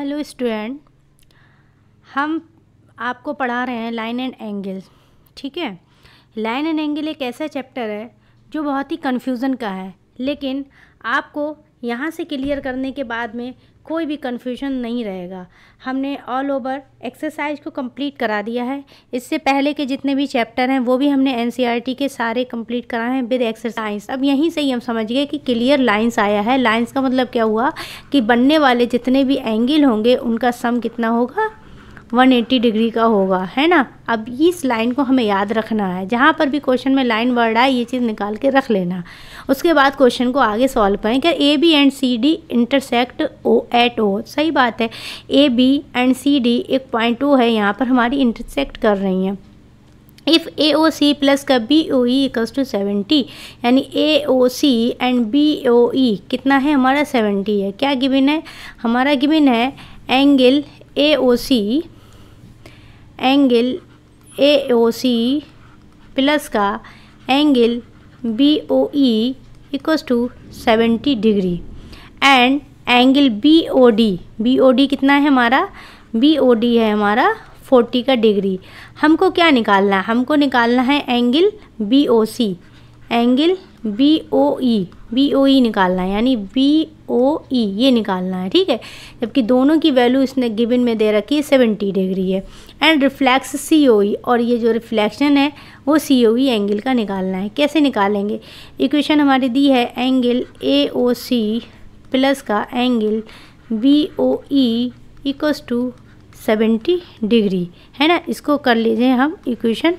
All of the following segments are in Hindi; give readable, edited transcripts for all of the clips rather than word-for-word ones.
हेलो स्टूडेंट, हम आपको पढ़ा रहे हैं लाइन एंड एंगल। ठीक है, लाइन एंड एंगल एक ऐसा चैप्टर है जो बहुत ही कन्फ्यूज़न का है, लेकिन आपको यहाँ से क्लियर करने के बाद में कोई भी कन्फ्यूजन नहीं रहेगा। हमने ऑल ओवर एक्सरसाइज को कंप्लीट करा दिया है। इससे पहले के जितने भी चैप्टर हैं वो भी हमने एनसीईआरटी के सारे कंप्लीट कराए हैं विद एक्सरसाइज। अब यहीं से ही हम समझ गए कि क्लियर लाइंस आया है। लाइंस का मतलब क्या हुआ कि बनने वाले जितने भी एंगल होंगे उनका सम कितना होगा, 180 डिग्री का होगा, है ना। अब इस लाइन को हमें याद रखना है। जहाँ पर भी क्वेश्चन में लाइन वर्ड आए ये चीज़ निकाल के रख लेना। उसके बाद क्वेश्चन को आगे सॉल्व करें। क्या A B and C D intersect O at O, सही बात है। A B and C D एक पॉइंट ओ है, यहाँ पर हमारी इंटरसेक्ट कर रही हैं। If A O C plus का B O E equals to 70, यानी ए O C and B O E कितना है हमारा 70 है। क्या गिवन है हमारा, गिवन है angle A O C, angle A O C plus का angle B O E equals to 70 degree and angle B O D कितना है हमारा, बी ओ डी है हमारा 40 का डिग्री। हमको क्या निकालना है, हमको निकालना है एंगल बी ओ सी, एंगल बी ओ ई निकालना है, यानी बी ओ ई ये निकालना है। ठीक है, जबकि दोनों की वैल्यू इसने गिवन में दे रखी है 70 डिग्री है। एंड रिफ्लेक्स सी ओ ई, और ये जो रिफ्लेक्शन है वो सी ओ ई एंगल का निकालना है। कैसे निकालेंगे, इक्वेशन हमारी दी है angle A O C plus का angle B O E equals to 70 degree, है ना। इसको कर लीजिए हम इक्वेशन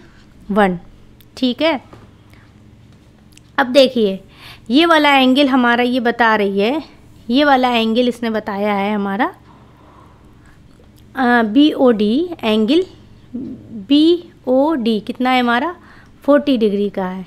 1। ठीक है, अब देखिए ये वाला एंगल हमारा ये बता रही है, ये वाला एंगल इसने बताया है हमारा B O D, angle B O D कितना है हमारा 40 डिग्री का है।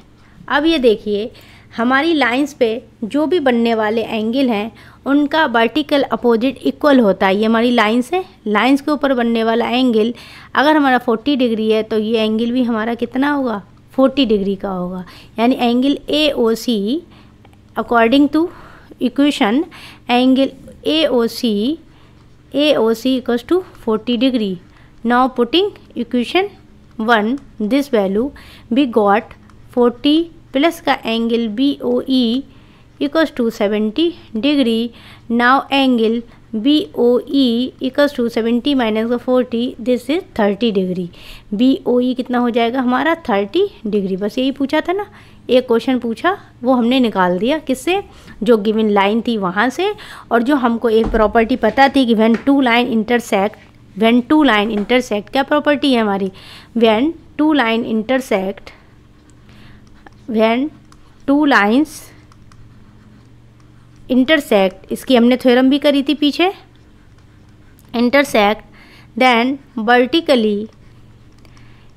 अब ये देखिए हमारी लाइंस पे जो भी बनने वाले एंगल हैं उनका वर्टिकल अपोजिट इक्वल होता है। ये हमारी लाइंस है, लाइंस के ऊपर बनने वाला एंगल अगर हमारा 40 डिग्री है तो ये एंगल भी हमारा कितना होगा, 40 डिग्री का होगा। यानी angle A O C according to equation angle A O C equals to 40 degree. Now putting equation 1 this value we got 40 plus का angle B O E equals to 70 degree. Now angle B O E equals to 70 minus का 40, this is 30 degree. B O E कितना हो जाएगा हमारा 30 डिग्री। बस यही पूछा था ना, एक क्वेश्चन पूछा वो हमने निकाल दिया किससे, जो गिवन लाइन थी वहाँ से। और जो हमको एक प्रॉपर्टी पता थी कि व्हेन टू लाइन इंटरसेक्ट, क्या प्रॉपर्टी है हमारी, व्हेन टू लाइन्स इंटरसेक्ट, इसकी हमने थ्योरम भी करी थी पीछे। Intersect then vertically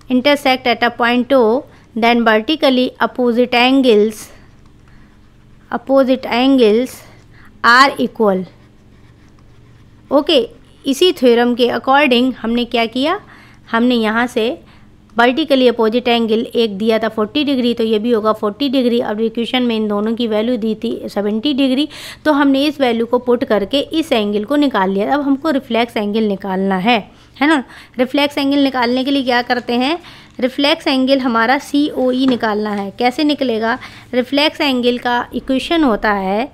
intersect at a point O, then vertically opposite angles are equal। Okay, इसी थ्योरम के अकॉर्डिंग हमने क्या किया, हमने यहाँ से वर्टिकली अपोजिट एंगल एक दिया था 40 डिग्री, तो ये भी होगा 40 डिग्री। और इक्वेशन में इन दोनों की वैल्यू दी थी 70 डिग्री, तो हमने इस वैल्यू को पुट करके इस एंगल को निकाल लिया। अब हमको रिफ्लेक्स एंगल निकालना है ना। रिफ्लेक्स एंगल निकालने के लिए क्या करते हैं, रिफ्लेक्स एंगल हमारा सी ओ ई निकालना है। कैसे निकलेगा, रिफ्लेक्स एंगल का इक्वेशन होता है,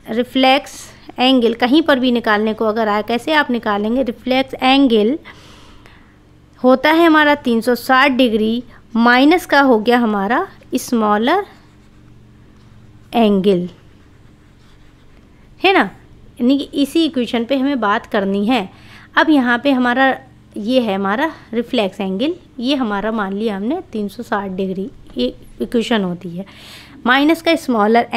रिफ्लेक्स एंगल कहीं पर भी निकालने को अगर आए कैसे आप निकालेंगे, रिफ्लेक्स एंगल होता है हमारा 360 डिग्री माइनस का हो गया हमारा स्मॉलर एंगल, है ना। यानी कि इसी इक्वेशन पे हमें बात करनी है। अब यहाँ पे हमारा ये है हमारा रिफ्लेक्स एंगल, ये हमारा मान लिया हमने 360 डिग्री, ये इक्वेशन होती है। माइनस का स्मॉलर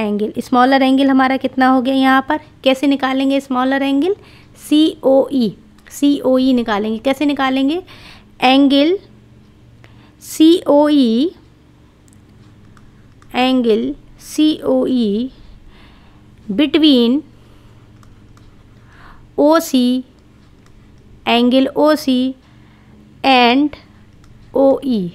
एंगल हमारा कितना हो गया यहाँ पर, कैसे निकालेंगे स्मॉलर एंगल, सी ओ ई निकालेंगे। कैसे निकालेंगे, angle C O E between O C, angle O C and O E.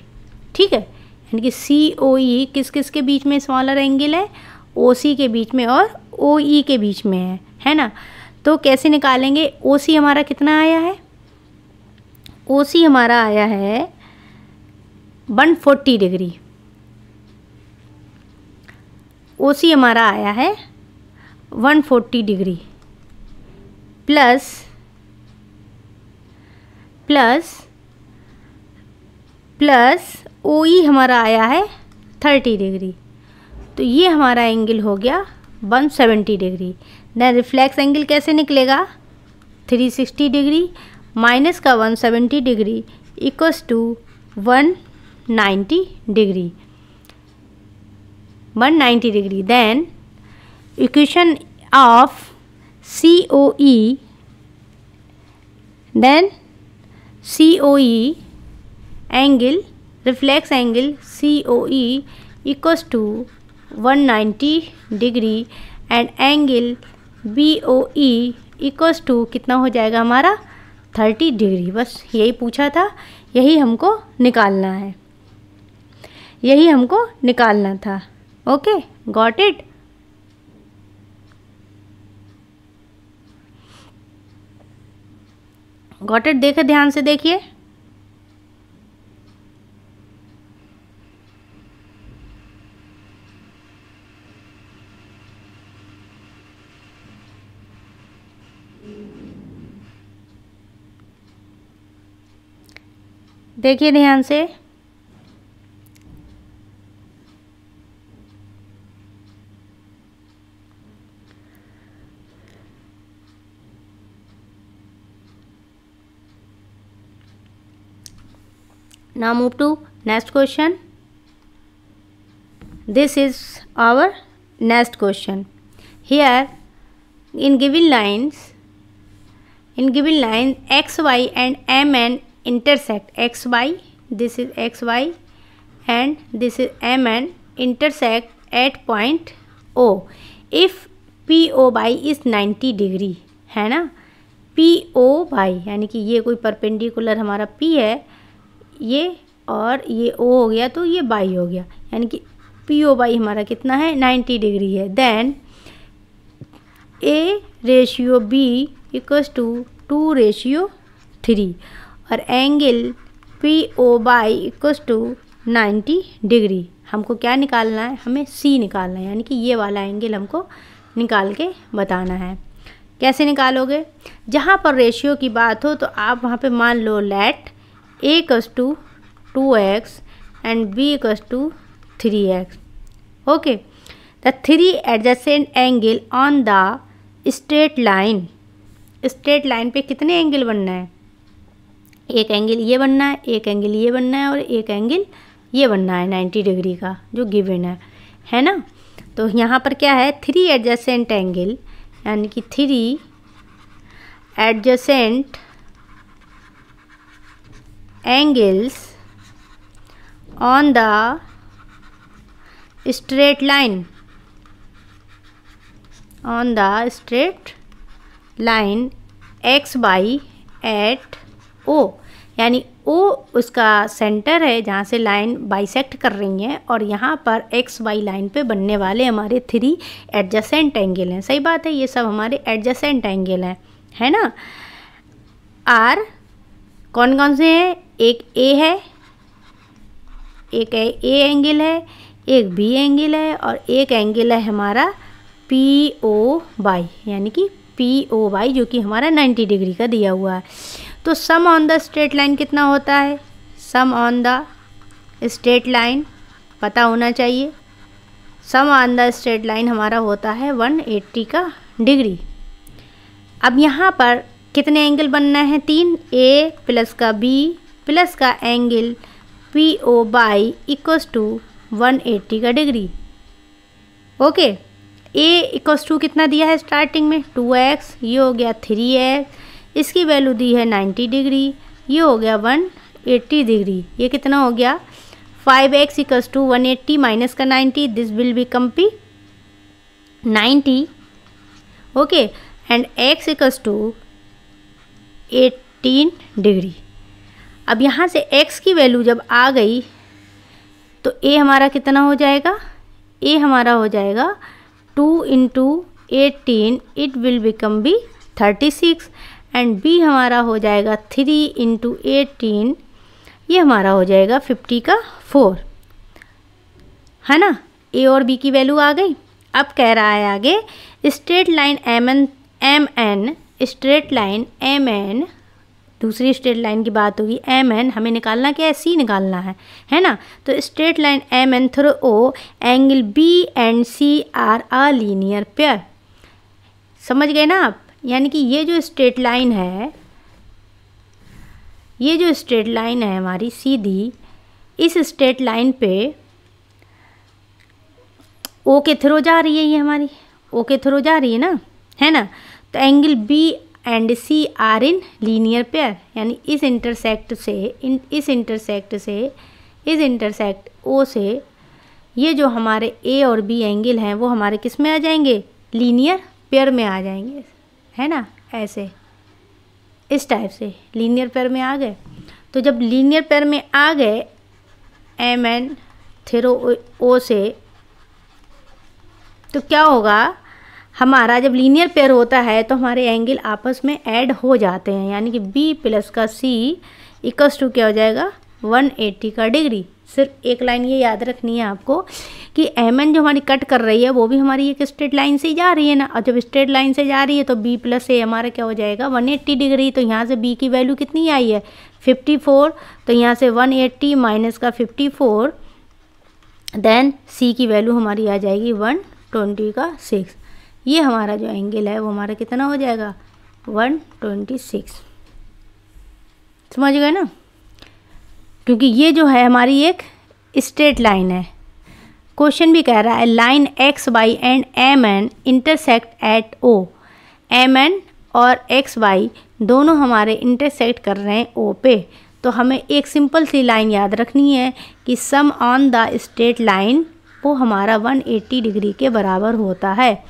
ठीक है, यानी कि सी ओ ई किस किस के बीच में स्मॉलर एंगल है, ओ सी के बीच में और ओ ई के बीच में है ना। तो कैसे निकालेंगे? ओ सी हमारा कितना आया है? ओ सी हमारा आया है 140 डिग्री। ओ सी हमारा आया है 140 डिग्री प्लस ओ ई हमारा आया है 30 डिग्री। तो ये हमारा एंगल हो गया 170 डिग्री। देन रिफ्लेक्स एंगल कैसे निकलेगा? 360 डिग्री माइनस का 170 degree equals to 190 degree. 190 degree. Then equation of COE, then COE angle, reflex angle COE equals to 190 degree and angle BOE equals to कितना हो जाएगा हमारा? 30 डिग्री। बस यही पूछा था, यही हमको निकालना है, यही हमको निकालना था। Okay, got it? Got it? देखे, ध्यान से देखिए। देखिए ध्यान से। Now move to next question. This is our next question. Here in given lines x, y and mn intersect. x, y, this is x, y and this is mn intersect at point O. If PO by is 90 degree, है ना? PO by यानी कि ये कोई परपेंडिकुलर हमारा P है, ये और ये O हो गया तो ये बाई हो गया, यानी कि PO बाई हमारा कितना है? 90 डिग्री है। Then A ratio B equals to 2:3 और angle PO by equals to 90 degree. हमको क्या निकालना है? हमें C निकालना है, यानी कि ये वाला एंगल हमको निकाल के बताना है। कैसे निकालोगे? जहाँ पर रेशियो की बात हो तो आप वहाँ पे मान लो let A equals to 2x and B equals to 3x। Okay, the 3 adjacent angle on the straight line. Straight line पे कितने एंगल बनना है? एक एंगल ये बनना है, एक एंगल ये बनना है और एक एंगल ये बनना है 90 डिग्री का, जो गिवन है ना? तो यहाँ पर क्या है? 3 एडजेसेंट एंगल, यानी कि 3 adjacent angles on the straight line, x y at O, यानी O उसका सेंटर है जहाँ से लाइन बाइसेक्ट कर रही है और यहाँ पर एक्स वाई लाइन पे बनने वाले हमारे 3 एडजेसेंट एंगल हैं। सही बात है, ये सब हमारे एडजेसेंट एंगल हैं, है ना? आर कौन कौन से हैं? एक A है, एक A एंगल है, एक B एंगल है और एक एंगल है हमारा PO बाई, यानी कि PO बाई जो कि हमारा 90 डिग्री का दिया हुआ है। तो सम ऑन द स्ट्रेट लाइन कितना होता है? सम ऑन द स्ट्रेट लाइन पता होना चाहिए। सम ऑन द स्ट्रेट लाइन हमारा होता है 180 का डिग्री। अब यहाँ पर कितने एंगल बनना है? 3, A प्लस का B प्लस का angle PO by equals to 180 का degree. Okay, A equals to कितना दिया है स्टार्टिंग में? 2x, ये हो गया 3x, इसकी वैल्यू दी है 90 डिग्री, ये हो गया 180 डिग्री। ये कितना हो गया? 5x इक्वल्स टू 180 माइनस का 90, this will become 90। Okay, and x equals to 18 degree. अब यहाँ से x की वैल्यू जब आ गई तो a हमारा कितना हो जाएगा? a हमारा हो जाएगा 2 × 18, इट विल बिकम भी 36 एंड बी हमारा हो जाएगा 3 इंटू 18, ये हमारा हो जाएगा 50 का 4, है ना। ए और बी की वैल्यू आ गई। अब कह रहा है आगे straight line M N, straight line M N, दूसरी स्ट्रेट लाइन की बात होगी, एम एन हमें निकालना क्या है, सी निकालना है ना। तो straight line M N through O angle B and C are a linear pair. समझ गए ना आप, यानी कि ये जो स्ट्रेट लाइन है, ये जो स्ट्रेट लाइन है हमारी सीधी, इस स्ट्रेट लाइन पे ओ के थ्रू जा रही है, ये हमारी ओ के थ्रू जा रही है ना, है ना। तो angle B and C are in linear pair, यानी इस इंटरसेक्ट ओ से ये जो हमारे ए और बी एंगल हैं वो हमारे किस में आ जाएंगे, लीनियर पेयर में आ जाएंगे, है ना। ऐसे इस टाइप से लीनियर पेयर में आ गए। तो जब लीनियर पेयर में आ गए एम एन थ्रू ओ से, तो क्या होगा, हमारा जब लीनियर पेयर होता है तो हमारे एंगल आपस में ऐड हो जाते हैं, यानी कि बी प्लस का सी इक्वल्स टू क्या हो जाएगा, 180 का डिग्री। सिर्फ एक लाइन ये याद रखनी है आपको कि एम एन जो हमारी कट कर रही है वो भी हमारी एक स्ट्रेट लाइन से ही जा रही है ना, और जब स्ट्रेट लाइन से जा रही है तो बी प्लस ए हमारा क्या हो जाएगा, 180 डिग्री। तो यहाँ से बी की वैल्यू कितनी आई है, 54, तो यहाँ से 180 माइनस का 54, देन सी की वैल्यू हमारी आ जाएगी 120 का 6। ये हमारा जो एंगल है वो हमारा कितना हो जाएगा, 126। समझ गए ना, क्योंकि ये जो है हमारी एक स्ट्रेट लाइन है। क्वेश्चन भी कह रहा है line X Y and M N intersect at O, M N और एक्स वाई दोनों हमारे इंटरसेक्ट कर रहे हैं ओ पे। तो हमें एक सिंपल सी लाइन याद रखनी है कि सम ऑन द स्ट्रेट लाइन वो हमारा 180 डिग्री के बराबर होता है।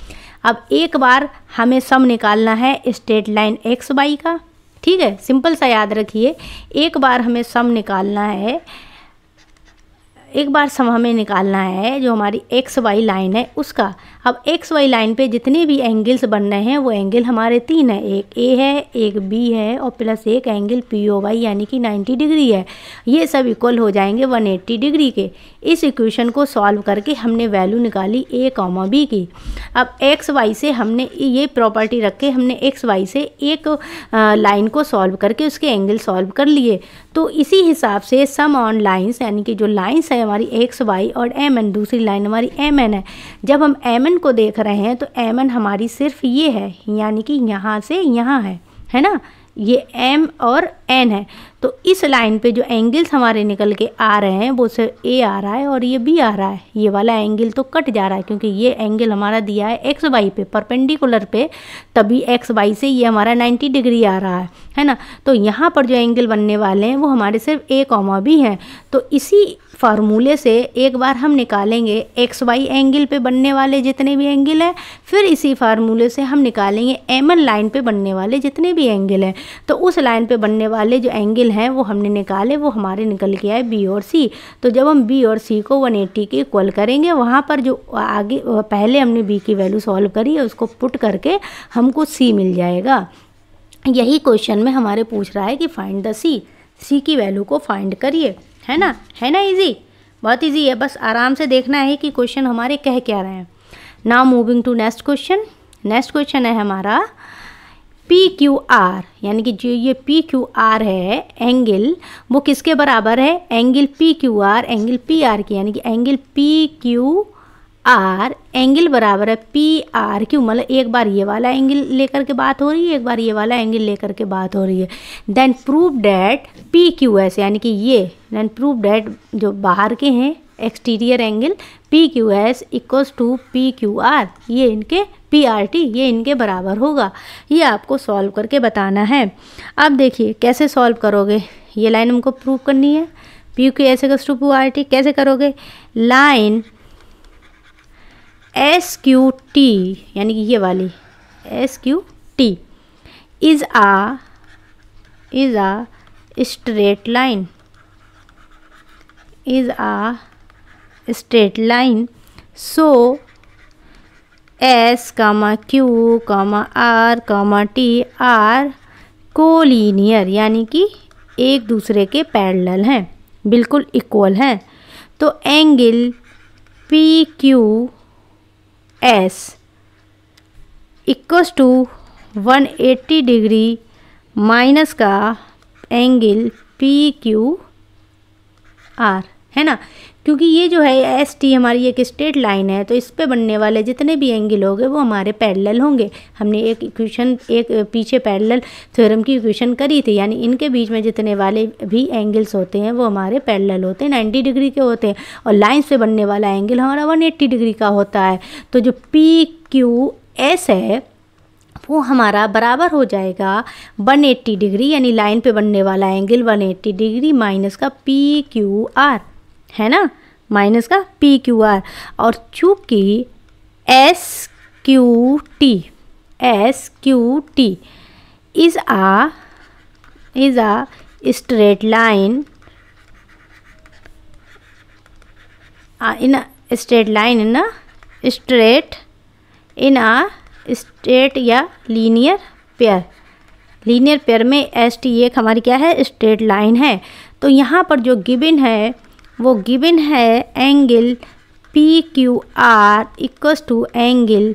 अब एक बार हमें सम निकालना है स्ट्रेट लाइन एक्स वाई का, ठीक है, सिंपल सा याद रखिए। एक बार हमें सम निकालना है, एक बार सम हमें निकालना है जो हमारी एक्स वाई लाइन है उसका। अब एक्स वाई लाइन पे जितने भी एंगल्स बन रहे हैं वो एंगल हमारे 3 है, एक ए है, एक बी है और प्लस एक एंगल पी ओ वाई यानी कि 90 डिग्री है। ये सब इक्वल हो जाएंगे 180 डिग्री के। इस इक्वेशन को सॉल्व करके हमने वैल्यू निकाली ए कॉमा बी की। अब एक्स वाई से हमने ये प्रॉपर्टी रख के हमने एक्स वाई से एक लाइन को सॉल्व करके उसके एंगल सॉल्व कर लिए। तो इसी हिसाब से सम ऑन लाइन्स, यानी कि जो लाइन्स है हमारी एक्स वाई और एम एन, दूसरी लाइन हमारी एम एन है। जब हम एम एन को देख रहे हैं तो एम एन हमारी सिर्फ ये है, यानी कि यहाँ से यहाँ है ना, ये एम और एन है। तो इस लाइन पे जो एंगल्स हमारे निकल के आ रहे हैं वो सिर्फ ए आ रहा है और ये बी आ रहा है। ये वाला एंगल तो कट जा रहा है क्योंकि ये एंगल हमारा दिया है एक्स वाई पे परपेंडिकुलर पे, तभी एक्स वाई से ये हमारा 90 डिग्री आ रहा है ना। तो यहाँ पर जो एंगल बनने वाले हैं वो हमारे सिर्फ ए कॉमा बी हैं। तो इसी फार्मूले से एक बार हम निकालेंगे एक्स वाई एंगल पे बनने वाले जितने भी एंगल हैं, फिर इसी फार्मूले से हम निकालेंगे एम एन लाइन पे बनने वाले जितने भी एंगल हैं। तो उस लाइन पे बनने वाले जो एंगल हैं वो हमने निकाले, वो हमारे निकल के आए बी और सी। तो जब हम बी और सी को 180 के इक्वल करेंगे, वहाँ पर जो आगे पहले हमने बी की वैल्यू सॉल्व करी है उसको पुट करके हमको सी मिल जाएगा। यही क्वेश्चन में हमारे पूछ रहा है कि फाइंड द सी, सी की वैल्यू को फाइंड करिए, है ना इजी, बहुत इजी है। बस आराम से देखना है कि क्वेश्चन हमारे कह क्या रहे हैं। Now moving to next question. Next question है हमारा पी क्यू आर, यानी कि जो ये पी क्यू आर है एंगल, वो किसके बराबर है, angle P Q R angle P R की, यानी कि angle P Q R angle बराबर है पी आर क्यू। मतलब एक बार ये वाला एंगल लेकर के बात हो रही है, एक बार ये वाला एंगल लेकर के बात हो रही है। Then prove that P Q S, यानी कि ये, देन प्रूव डैट जो बाहर के हैं exterior angle P Q S equals to P Q R, ये इनके पी आर टी, ये इनके बराबर होगा। ये आपको सॉल्व करके बताना है। अब देखिए कैसे सॉल्व करोगे, ये लाइन हमको प्रूव करनी है, P Q S equals to P R T. कैसे करोगे, लाइन एस क्यू टी, यानी कि ये वाली S Q T is a straight line, is a straight line, so S comma Q comma R comma T are collinear, यानी कि एक दूसरे के पैरेलल हैं, बिल्कुल इक्वल हैं। तो angle P Q S equals to 180 degree minus का एंगल पी क्यू आर, है ना। क्योंकि ये जो है एस टी हमारी एक स्ट्रेट लाइन है, तो इस पे बनने वाले जितने भी एंगल होंगे वो हमारे पैरेलल होंगे। हमने एक इक्वेशन, एक पीछे पैरेलल थ्योरम की इक्वेशन करी थी, यानी इनके बीच में जितने वाले भी एंगल्स होते हैं वो हमारे पैरेलल होते हैं, 90 डिग्री के होते हैं। और लाइन्स पे बनने वाला एंगल हमारा 180 डिग्री का होता है। तो जो पी क्यू एस है वो हमारा बराबर हो जाएगा 180 डिग्री, यानी लाइन पे बनने वाला एंगल 180 डिग्री माइनस का पी क्यू आर, है ना, माइनस का पी क्यू आर। और चूँकि S Q T is a straight line in a straight या लीनियर पेयर में एस टी एक हमारी क्या है, स्ट्रेट लाइन है। तो यहाँ पर जो गिवन है वो गिवन है angle P Q R equals to angle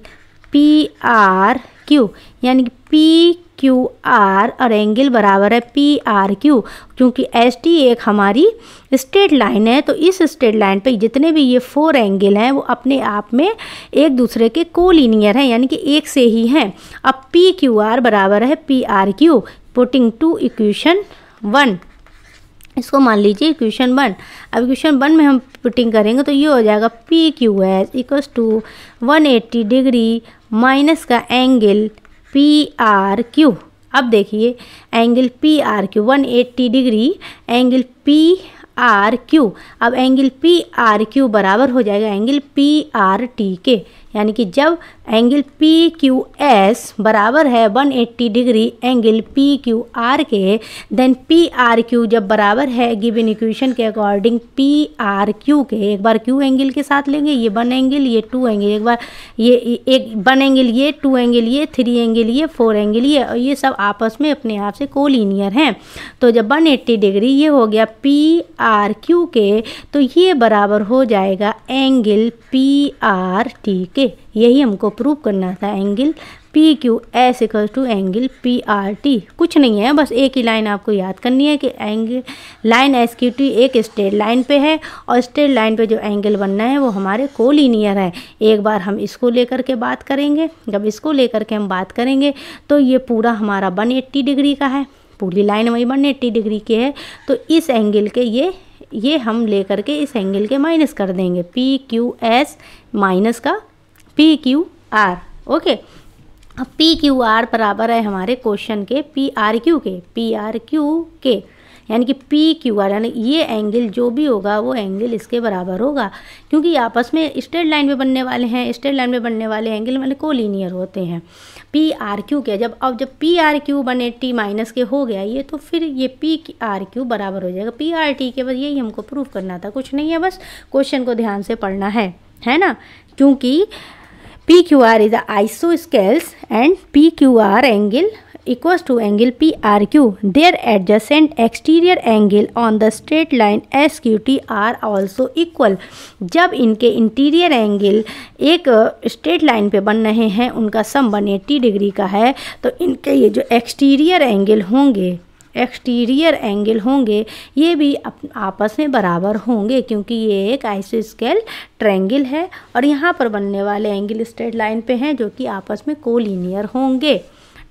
P R Q, यानी कि पी क्यू आर और एंगल बराबर है पी आर क्यू। क्योंकि एस टी एक हमारी स्ट्रेट लाइन है, तो इस स्ट्रेट लाइन पे जितने भी ये 4 एंगल हैं वो अपने आप में एक दूसरे के कोलिनियर हैं, यानी कि एक से ही हैं। अब पी क्यू आर बराबर है P R Q, putting to equation 1, इसको मान लीजिए इक्वेशन 1। अब इक्वेशन 1 में हम पुटिंग करेंगे तो ये हो जाएगा P Q S equals to 180 degree minus का एंगल पी आर क्यू। अब देखिए angle P R Q 180 degree angle P R Q. अब एंगल पी आर क्यू बराबर हो जाएगा एंगल पी आर टी के, यानी कि जब एंगल पी क्यू एस बराबर है 180 degree angle P Q are के, देन पी आर क्यू जब बराबर है गिवन इक्वेशन के अकॉर्डिंग पी आर क्यू के, एक बार क्यू एंगल के साथ लेंगे, ये 1 एंगल ये 2 एंगल, एक बार ये एक 1 एंगल ये 2 एंगल ये 3 एंगल ये 4 एंगल ये, और ये सब आपस में अपने आप से कोलिनियर हैं। तो जब 180 डिग्री ये हो गया पी आर क्यू के, तो ये बराबर हो जाएगा एंगल पी आर टी के। यही हमको प्रूव करना था, angle P Q S equal to angle P R T. कुछ नहीं है, बस एक ही लाइन आपको याद करनी है कि angle line S Q T एक स्ट्रेट लाइन पे है और स्ट्रेट लाइन पे जो एंगल बनना है वो हमारे कोलिनियर है। एक बार हम इसको लेकर के बात करेंगे, जब इसको लेकर के हम बात करेंगे तो ये पूरा हमारा 180 डिग्री का है, पूरी लाइन वही 180 डिग्री की है। तो इस एंगल के ये हम लेकर के इस एंगल के माइनस कर देंगे, पी क्यू एस माइनस का पी क्यू आर। ओके, अब पी क्यू आर बराबर है हमारे क्वेश्चन के पी आर क्यू के, यानी कि पी क्यू आर, यानी ये एंगल जो भी होगा वो एंगल इसके बराबर होगा, क्योंकि आपस में स्ट्रेट लाइन में बनने वाले हैं, स्ट्रेट लाइन में बनने वाले एंगल मतलब कोलिनियर होते हैं। पी आर क्यू के जब पी आर क्यू 180 माइनस के हो गया ये, तो फिर ये पी आर क्यू बराबर हो जाएगा पी आर टी के। बस यही हमको प्रूव करना था, कुछ नहीं है, बस क्वेश्चन को ध्यान से पढ़ना है ना। क्योंकि P Q R is isosceles and P Q R angle equals to angle PRQ. Their adjacent exterior angle on the straight line SQT are also equal. जब इनके इंटीरियर एंगल एक स्ट्रेट लाइन पे बन रहे हैं, उनका सम 180 डिग्री का है, तो इनके ये जो एक्सटीरियर एंगल होंगे ये भी आपस में बराबर होंगे, क्योंकि ये एक आइसोस्केल ट्रायंगल है और यहाँ पर बनने वाले एंगल स्ट्रेट लाइन पे हैं जो कि आपस में कोलिनियर होंगे।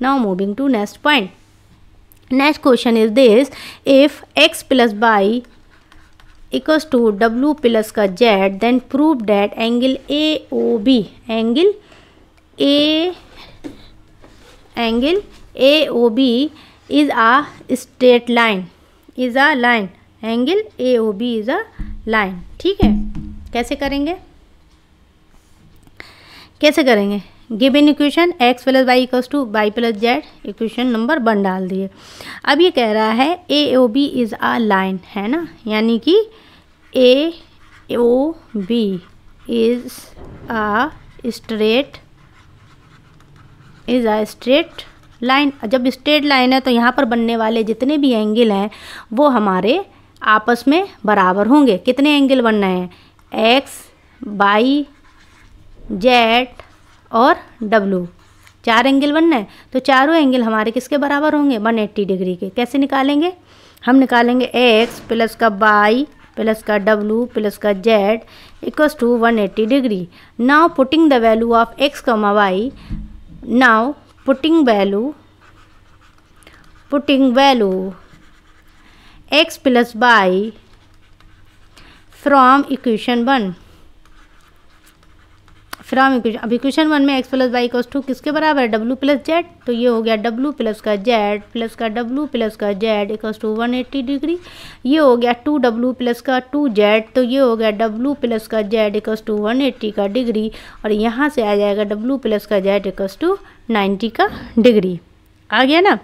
Now moving to next point. Next question is this: if x plus y equals to w plus का z, then prove that angle AOB is a straight line, angle AOB is a line. ठीक है, कैसे करेंगे? Given equation x plus Y equals to Y plus Z, equation number 1 डाल दिए। अब ये कह रहा है AOB इज़ आ लाइन, है ना, यानी कि AOB is a straight is a straight line. जब स्ट्रेट लाइन है तो यहाँ पर बनने वाले जितने भी एंगल हैं वो हमारे आपस में बराबर होंगे। कितने एंगल बनना है? एक्स, वाई, जेड और डब्लू, 4 एंगल बनना है। तो चारों एंगल हमारे किसके बराबर होंगे? 180 डिग्री के। कैसे निकालेंगे? हम निकालेंगे एक्स प्लस का वाई प्लस का डब्लू प्लस का Z equals to 180 degree. Now putting the value of X comma Y, now putting value x plus Y from equation 1, अब इक्वेशन 1 में x plus Y equals to किसके बराबर है? w plus Z. तो ये हो गया w प्लस का जेड प्लस का w प्लस का जेड इक्वल्स टू 180 डिग्री। ये हो गया 2w प्लस का 2z, तो ये हो गया w प्लस का जेड इक्वल्स टू 180 का डिग्री, और यहाँ से आ जाएगा w प्लस का जेड इक्वल्स टू 90 का डिग्री। आ गया ना,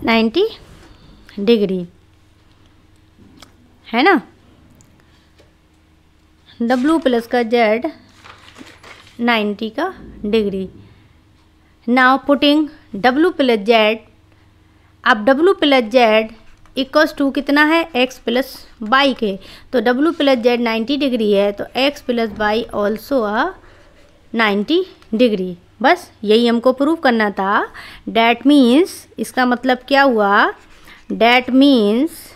90 डिग्री है ना। W प्लस का जेड 90 का degree. Now putting W plus Z, अब W plus Z equals to कितना है? x प्लस वाई के। तो W प्लस जेड 90 डिग्री है तो x plus Y also 90 degree. बस यही हमको प्रूव करना था। डैट मीन्स, इसका मतलब क्या हुआ? That means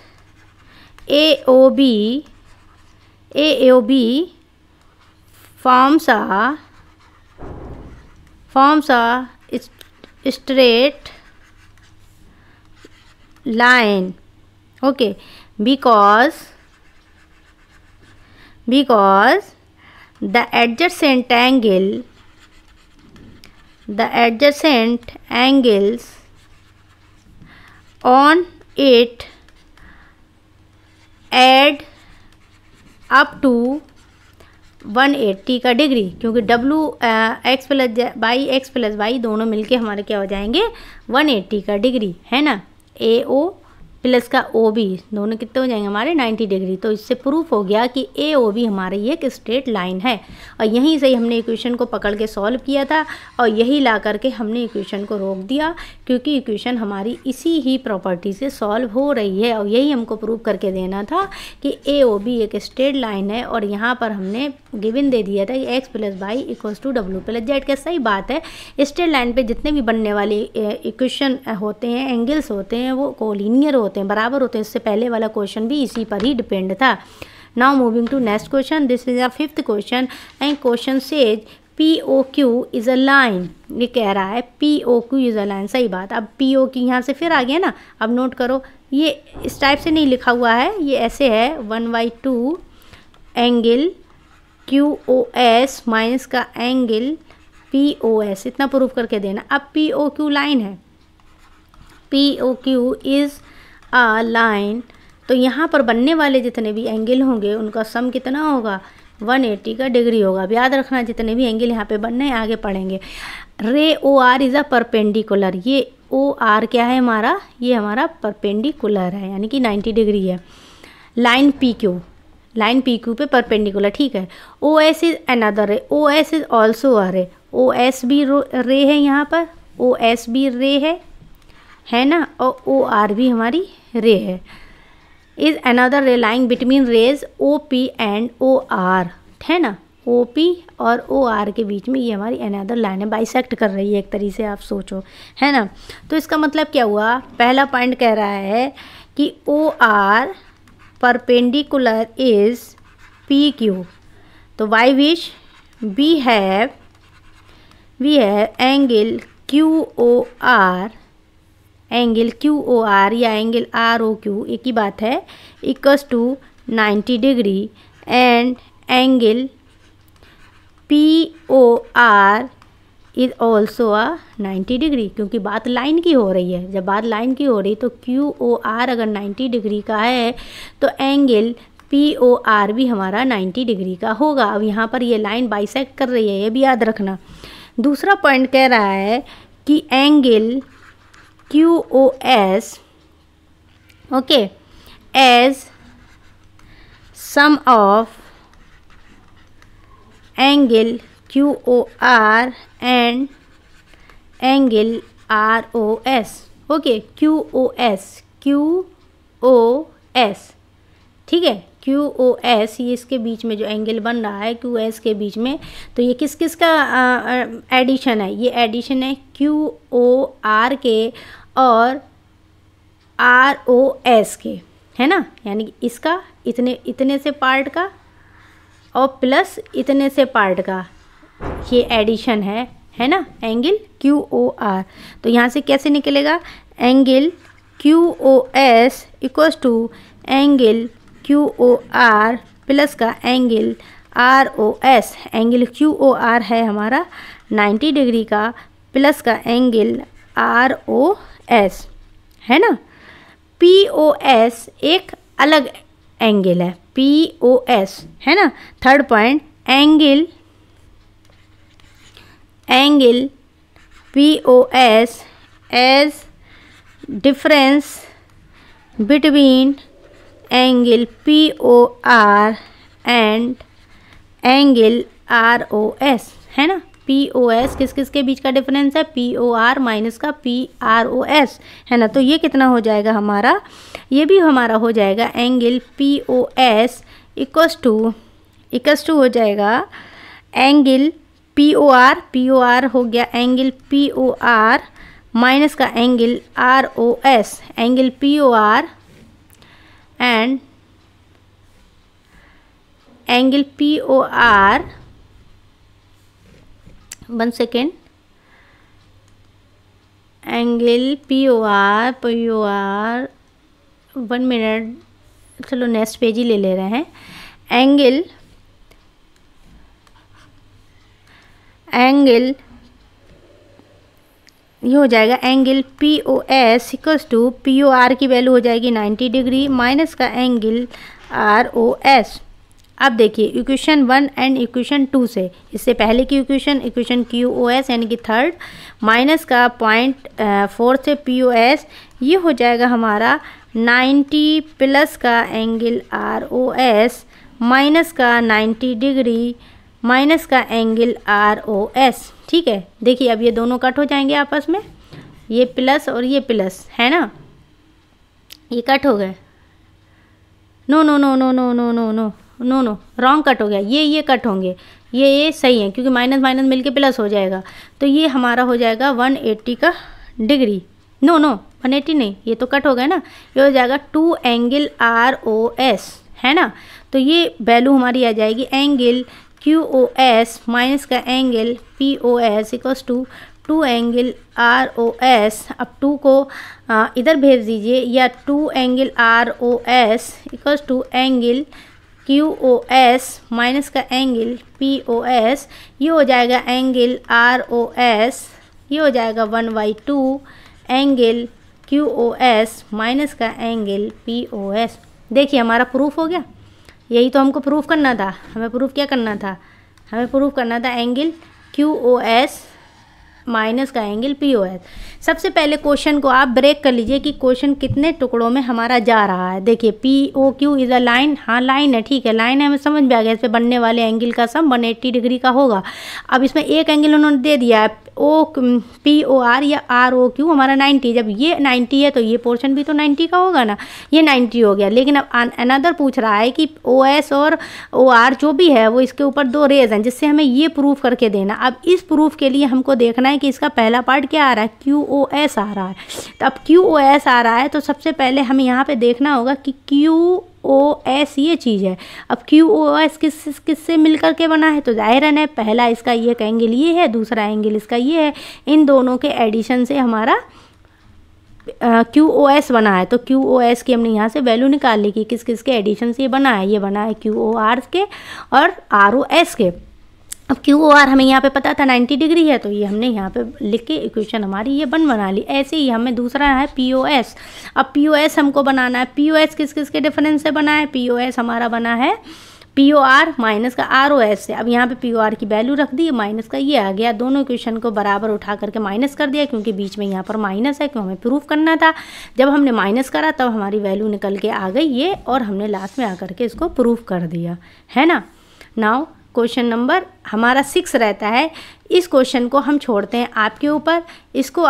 AOB forms a straight line, okay, because the adjacent angles on it add up to 180 का डिग्री, क्योंकि एक्स प्लस वाई दोनों मिलके हमारे क्या हो जाएंगे? 180 का डिग्री, है ना। AO प्लस का OB दोनों कितने हो जाएंगे हमारे? 90 डिग्री। तो इससे प्रूफ हो गया कि AOB हमारे ये एक स्ट्रेट लाइन है, और यहीं से ही हमने इक्वेशन को पकड़ के सॉल्व किया था, और यही ला करके हमने इक्वेशन को रोक दिया, क्योंकि इक्वेशन हमारी इसी ही प्रॉपर्टी से सॉल्व हो रही है, और यही हमको प्रूव करके देना था कि AOB एक स्ट्रेट लाइन है। और यहाँ पर हमने गिवन दे दिया था कि X plus Y equals to W plus Z. क्या सही बात है, स्ट्रेट लाइन पे जितने भी बनने वाले इक्वेशन होते हैं, एंगल्स होते हैं, वो कोलिनियर होते हैं, बराबर होते हैं। इससे पहले वाला क्वेश्चन भी इसी पर ही डिपेंड था। Now moving to next question, this is a 5th question and question says POQ is a line. ये कह रहा है POQ इज अ लाइन, सही बात। अब POQ यहाँ से फिर आ गया ना। अब नोट करो, ये इस टाइप से नहीं लिखा हुआ है, ये ऐसे है 1/2 एंगल QOS माइनस का एंगल POS, इतना प्रूफ करके देना। अब POQ लाइन है, POQ इज अ लाइन, तो यहाँ पर बनने वाले जितने भी एंगल होंगे उनका सम कितना होगा? 180 का डिग्री होगा। अब याद रखना, जितने भी एंगल यहाँ पे बनने हैं आगे पढ़ेंगे। रे OR इज़ अ परपेंडिकुलर, ये OR क्या है हमारा? ये हमारा परपेंडिकुलर है, यानी कि 90 डिग्री है। लाइन PQ पे परपेंडिकुलर, ठीक है। OS इज अनदर रे, OS इज ऑल्सो अ रे, OS भी रे है यहाँ पर, OS भी रे है ना, और OR भी हमारी रे है। Is another ray lying between rays OP and OR, है ना। OP और OR के बीच में ये हमारी अनदर लाइन है, बाइसेक्ट कर रही है एक तरीके से, आप सोचो, है ना। तो इसका मतलब क्या हुआ? पहला पॉइंट कह रहा है कि OR परपेंडिकुलर इज PQ, तो why which we have angle QOR या एंगल ROQ, एक ही बात है, equals to 90 degree, and angle POR is also 90 degree, क्योंकि बात लाइन की हो रही है। जब बात लाइन की हो रही तो QOR अगर 90 डिग्री का है तो एंगल POR भी हमारा 90 डिग्री का होगा। अब यहाँ पर ये लाइन बाइसेक्ट कर रही है, ये भी याद रखना। दूसरा पॉइंट कह रहा है कि angle QOS, okay, as sum of angle QOR and angle ROS. Okay, QOS, ठीक है, QOS, ये इसके बीच में जो एंगल बन रहा है QS के बीच में, तो ये किस किस का एडिशन है? ये एडिशन है QOR के और ROS के, है ना, यानी कि इसका इतने से पार्ट का और प्लस इतने से पार्ट का ये एडिशन है ना, एंगल QOR। तो यहाँ से कैसे निकलेगा? Angle QOS equals to angle QOR plus का एंगल ROS। एंगल QOR है हमारा 90 डिग्री का प्लस का एंगल ROS, है ना। POS एक अलग एंगल है, POS, है ना। Third point, angle POS age difference between angle POR and angle ROS, है ना। POS किस किस के बीच का डिफरेंस है? POR माइनस का PROS, है ना। तो ये कितना हो जाएगा हमारा? ये भी हमारा हो जाएगा एंगल POS इक्वल्स टू हो जाएगा एंगल POR हो गया एंगल POR माइनस का angle ROS, angle POR and angle POR, 1 second, angle POR 1 minute, चलो नेक्स्ट पेज ही ले रहे हैं। एंगल ये हो जाएगा angle POS equals to POR की वैल्यू हो जाएगी 90 डिग्री माइनस का एंगल ROS। अब देखिए इक्वेशन 1 एंड इक्वेशन 2 से, इससे पहले की इक्वेशन QOS यानी कि थर्ड माइनस का 0.4 से POS, ये हो जाएगा हमारा 90 प्लस का एंगल ROS माइनस का 90 डिग्री माइनस का एंगल ROS, ठीक है। देखिए अब ये दोनों कट हो जाएंगे आपस में, ये प्लस और ये प्लस, है ना, ये कट हो गए। No no no no no no no no no no wrong cut हो गया, ये कट होंगे, ये सही है क्योंकि माइनस माइनस मिलके प्लस हो जाएगा। तो ये हमारा हो जाएगा 180 का डिग्री, नो 180 नहीं, ये तो कट हो गया ना, ये हो जाएगा 2 एंगल ROS, है ना। तो ये वैल्यू हमारी आ जाएगी एंगल QOS माइनस का angle POS equals to 2 angle ROS। अब 2 को इधर भेज दीजिए, या 2 angle ROS equals to angle QOS minus का एंगल POS, ये हो जाएगा एंगल ROS, ये हो जाएगा 1/2 एंगल QOS माइनस का एंगल POS। देखिए हमारा प्रूफ हो गया। यही तो हमको प्रूफ करना था, हमें प्रूफ क्या करना था? हमें प्रूफ करना था एंगल QOS माइनस का एंगल POS। सबसे पहले क्वेश्चन को आप ब्रेक कर लीजिए कि क्वेश्चन कितने टुकड़ों में हमारा जा रहा है। देखिए POQ इज़ अ लाइन, हाँ लाइन है, ठीक है, लाइन है, हमें समझ में आ गया। इस पर बनने वाले एंगल का सम 180 डिग्री का होगा। अब इसमें एक एंगल उन्होंने दे दिया है POR या ROQ हमारा 90, जब ये 90 है तो ये पोर्शन भी तो 90 का होगा ना, ये 90 हो गया। लेकिन अब अनदर पूछ रहा है कि OS और OR जो भी है वो इसके ऊपर 2 रेज हैं, जिससे हमें ये प्रूफ करके देना। अब इस प्रूफ के लिए हमको देखना है कि इसका पहला पार्ट क्या आ रहा है, QOS आ रहा है। तो अब QOS आ रहा है तो सबसे पहले हमें यहाँ पे देखना होगा कि QOS ये चीज़ है। अब QOS किससे मिलकर के बना है? तो जाहिरन है पहला इसका ये एंगल ये है, दूसरा एंगल इसका ये है, इन दोनों के एडिशन से हमारा QOS बना है। तो QOS की हमने यहाँ से वैल्यू निकाल ली कि किस किस के एडिशन से ये बना है। ये बना है QOR के और ROS के। अब QOR हमें यहाँ पे पता था 90 डिग्री है, तो ये हमने यहाँ पे लिख के इक्वेशन हमारी ये बना ली। ऐसे ही हमें दूसरा है POS। अब POS हमको बनाना है। POS किस किस के डिफरेंस से बना है? POS हमारा बना है POR माइनस का ROS से। अब यहाँ पे POR की वैल्यू रख दी, माइनस का ये आ गया। दोनों इक्वेशन को बराबर उठा करके माइनस कर दिया, क्योंकि बीच में यहाँ पर माइनस है, क्यों हमें प्रूफ करना था। जब हमने माइनस करा तब हमारी वैल्यू निकल के आ गई ये, और हमने लास्ट में आकर के इसको प्रूफ कर दिया, है ना। नाउ क्वेश्चन नंबर हमारा 6 रहता है। इस क्वेश्चन को हम छोड़ते हैं आपके ऊपर, इसको